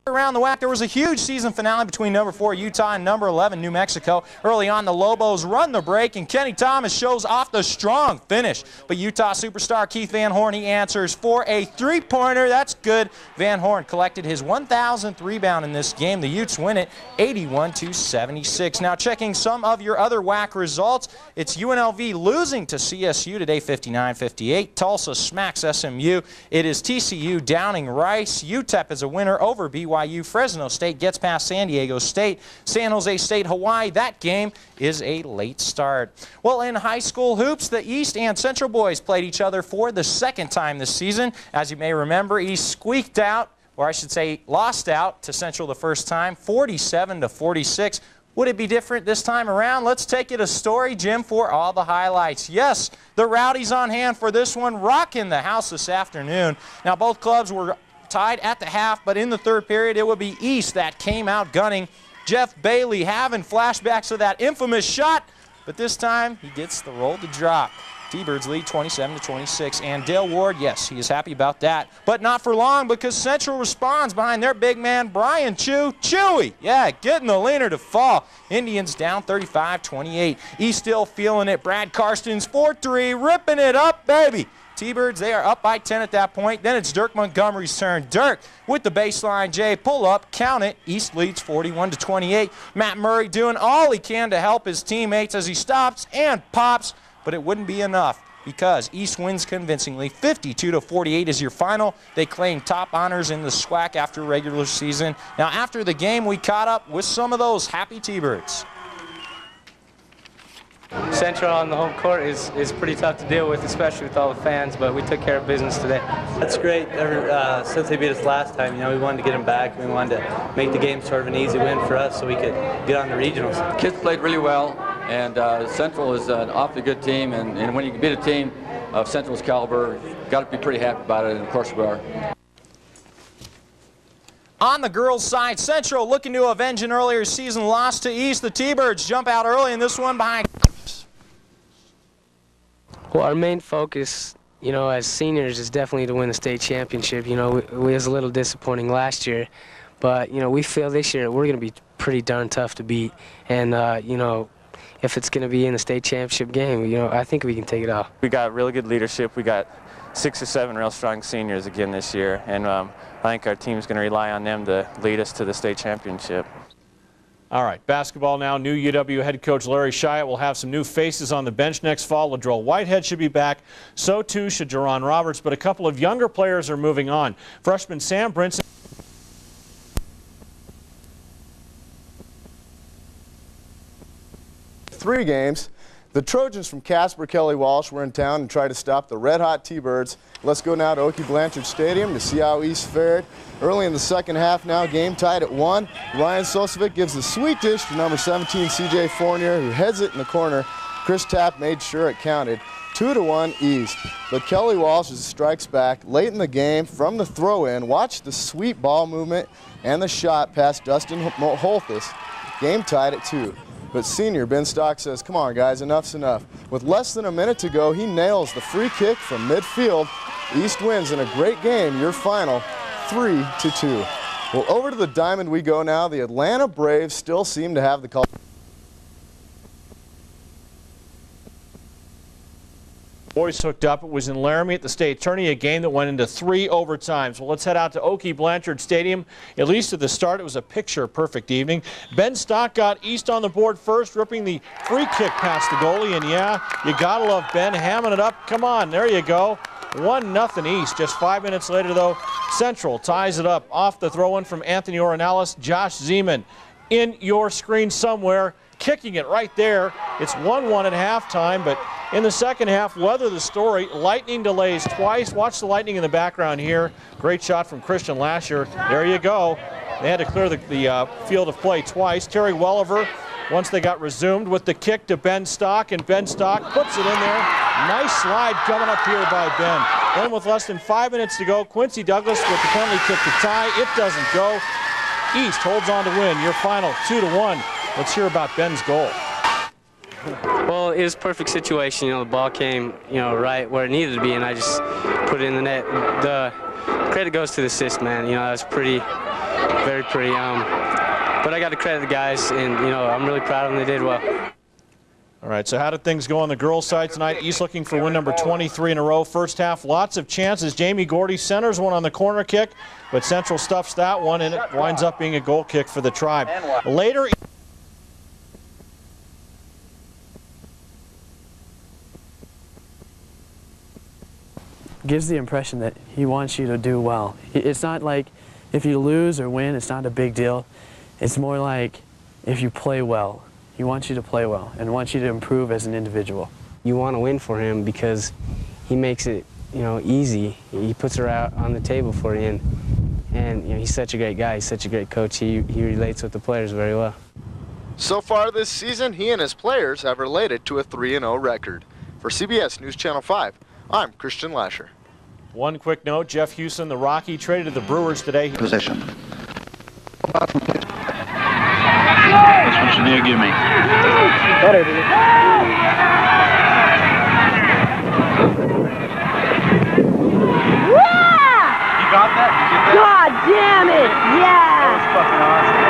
Around the WAC, there was a huge season finale between number 4 Utah and number 11 New Mexico. Early on, the Lobos run the break, and Kenny Thomas shows off the strong finish. But Utah superstar Keith Van Horn, he answers for a three-pointer. That's good. Van Horn collected his 1,000th rebound in this game. The Utes win it 81-76. Now checking some of your other WAC results, it's UNLV losing to CSU today 59-58. Tulsa smacks SMU. It is TCU downing Rice. UTEP is a winner over BYU. Fresno State gets past San Diego State. San Jose State, Hawaii, that game is a late start. Well, in high school hoops, the East and Central boys played each other for the second time this season. As you may remember, East squeaked out, or I should say lost out to Central the first time, 47-46. Would it be different this time around? Let's take it a story, Jim, for all the highlights. Yes, the Rowdies on hand for this one, rocking the house this afternoon. Now, both clubs were tied at the half, but in the third period, it would be East that came out gunning. Jeff Bailey having flashbacks of that infamous shot, but this time he gets the roll to drop. T-Birds lead 27-26, and Dale Ward, yes, he is happy about that, but not for long because Central responds behind their big man, Brian Chewy, yeah, getting the leaner to fall. Indians down 35-28. East still feeling it. Brad Karstens 4-3, ripping it up, baby. T-Birds, they are up by 10 at that point. Then it's Dirk Montgomery's turn. Dirk with the baseline J, pull up, count it. East leads 41-28. Matt Murray doing all he can to help his teammates as he stops and pops, but it wouldn't be enough because East wins convincingly. 52-48 is your final. They claim top honors in the SWAC after regular season. Now, after the game, we caught up with some of those happy T-Birds. Central on the home court is pretty tough to deal with, especially with all the fans, but we took care of business today. That's great. Since they beat us last time, we wanted to get them back. We wanted to make the game sort of an easy win for us so we could get on the regionals. Kids played really well, and Central is an awfully good team, and when you beat a team of Central's caliber, you've got to be pretty happy about it, and of course we are. On the girls' side, Central looking to avenge an earlier season loss to East. The T-Birds jump out early in this one behind. Well, our main focus, as seniors is definitely to win the state championship. We was a little disappointing last year, but, we feel this year we're going to be pretty darn tough to beat. And, if it's going to be in the state championship game, I think we can take it off. We got really good leadership. We got 6 or 7 real strong seniors again this year, and I think our team's going to rely on them to lead us to the state championship. All right, basketball now. New UW head coach Larry Shyatt will have some new faces on the bench next fall. Ladrell Whitehead should be back. So too should Jerron Roberts, but a couple of younger players are moving on. Freshman Sam Brinson. 3 games. The Trojans from Casper Kelly Walsh were in town and tried to stop the red-hot T-Birds. Let's go now to Oakey Blanchard Stadium to see how East fared. Early in the second half now, game tied at 1. Ryan Sosovic gives the sweet dish to number 17, C.J. Fournier, who heads it in the corner. Chris Tapp made sure it counted. 2-1 East. But Kelly Walsh strikes back late in the game from the throw-in. Watch the sweet ball movement and the shot past Dustin Holthus. Game tied at 2. But senior Ben Stock says, come on, guys, enough's enough. With less than a minute to go, he nails the free kick from midfield. East wins in a great game, your final 3-2. Well, over to the diamond we go now. The Atlanta Braves still seem to have the call. Boys hooked up. It was in Laramie at the state tourney, a game that went into 3 overtimes. Well, let's head out to Oakey Blanchard Stadium. At least at the start, it was a picture-perfect evening. Ben Stock got East on the board first, ripping the free kick past the goalie. And yeah, you gotta love Ben hamming it up. Come on, there you go. 1-0 East. Just 5 minutes later, though, Central ties it up off the throw-in from Anthony Ornelas. Josh Zeman in your screen somewhere, kicking it right there. It's 1-1 at halftime, but in the second half, weather the story. Lightning delays twice. Watch the lightning in the background here. Great shot from Christian Lasher. There you go. They had to clear the field of play twice. Terry Welliver, once they got resumed, with the kick to Ben Stock, and Ben Stock puts it in there. Nice slide coming up here by Ben. Then with less than 5 minutes to go, Quincy Douglas with the penalty kick to tie. It doesn't go. East holds on to win. Your final 2-1. Let's hear about Ben's goal. Well, it was a perfect situation. The ball came, right where it needed to be, and I just put it in the net. The credit goes to the assist, man. You know, that was very pretty. But I got to credit the guys, and, you know, I'm really proud of them. They did well. All right, so how did things go on the girls' side tonight? East looking for win number 23 in a row. First half, lots of chances. Jamie Gordy centers one on the corner kick, but Central stuffs that one, and it winds up being a goal kick for the Tribe. Later, gives the impression that he wants you to do well. It's not like if you lose or win, it's not a big deal. It's more like if you play well. He wants you to play well and wants you to improve as an individual. You want to win for him because he makes it, you know, easy. He puts her out on the table for you, and you know, he's such a great guy. He's such a great coach. He relates with the players very well. So far this season, he and his players have related to a 3-0 record. For CBS News Channel 5, I'm Christian Lasher. one quick note, Jeff Houston, the Rocky, traded to the Brewers today. Position. This one should be a gimme. Better, dude. You got that? Did you get that? God damn it! Yeah! That was fucking awesome.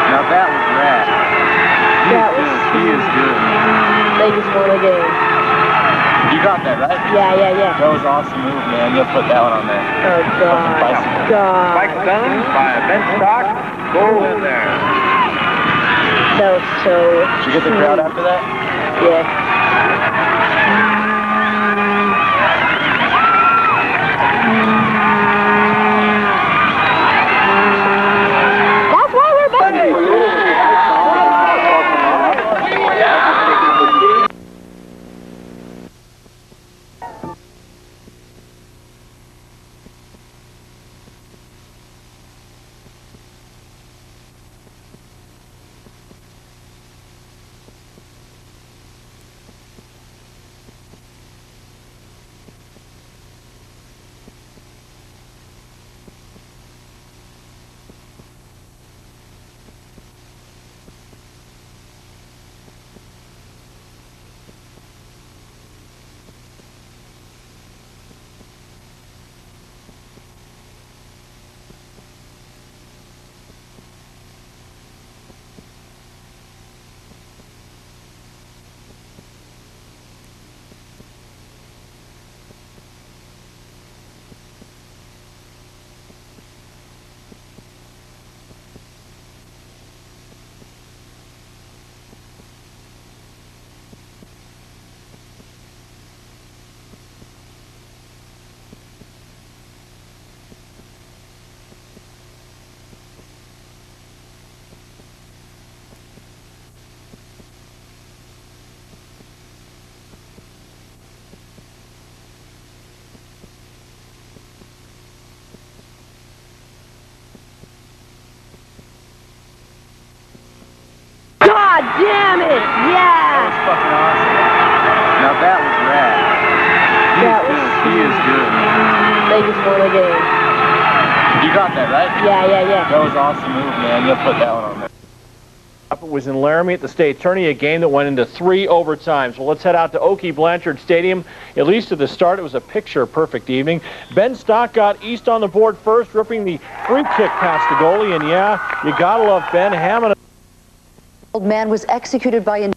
Now that was rad. He is good. They just won a game. You got that, right? Yeah. That was an awesome move, man. You'll put that one on there. Oh, God. God. Mike Dunn by Ben Stock. Goal in there. That was so... Did you get the crowd after that? Yeah. That's why we're better. God damn it! Yeah! That was fucking awesome. Now that was rad. He is good. They just won a game. You got that, right? Yeah. That was an awesome move, man. You'll put that one on there. It was in Laramie at the state tourney, a game that went into 3 overtimes. Well, let's head out to Oakey Blanchard Stadium. At least at the start, it was a picture-perfect evening. Ben Stock got East on the board first, ripping the free kick past the goalie. And yeah, you gotta love Ben Hammond. Man was executed by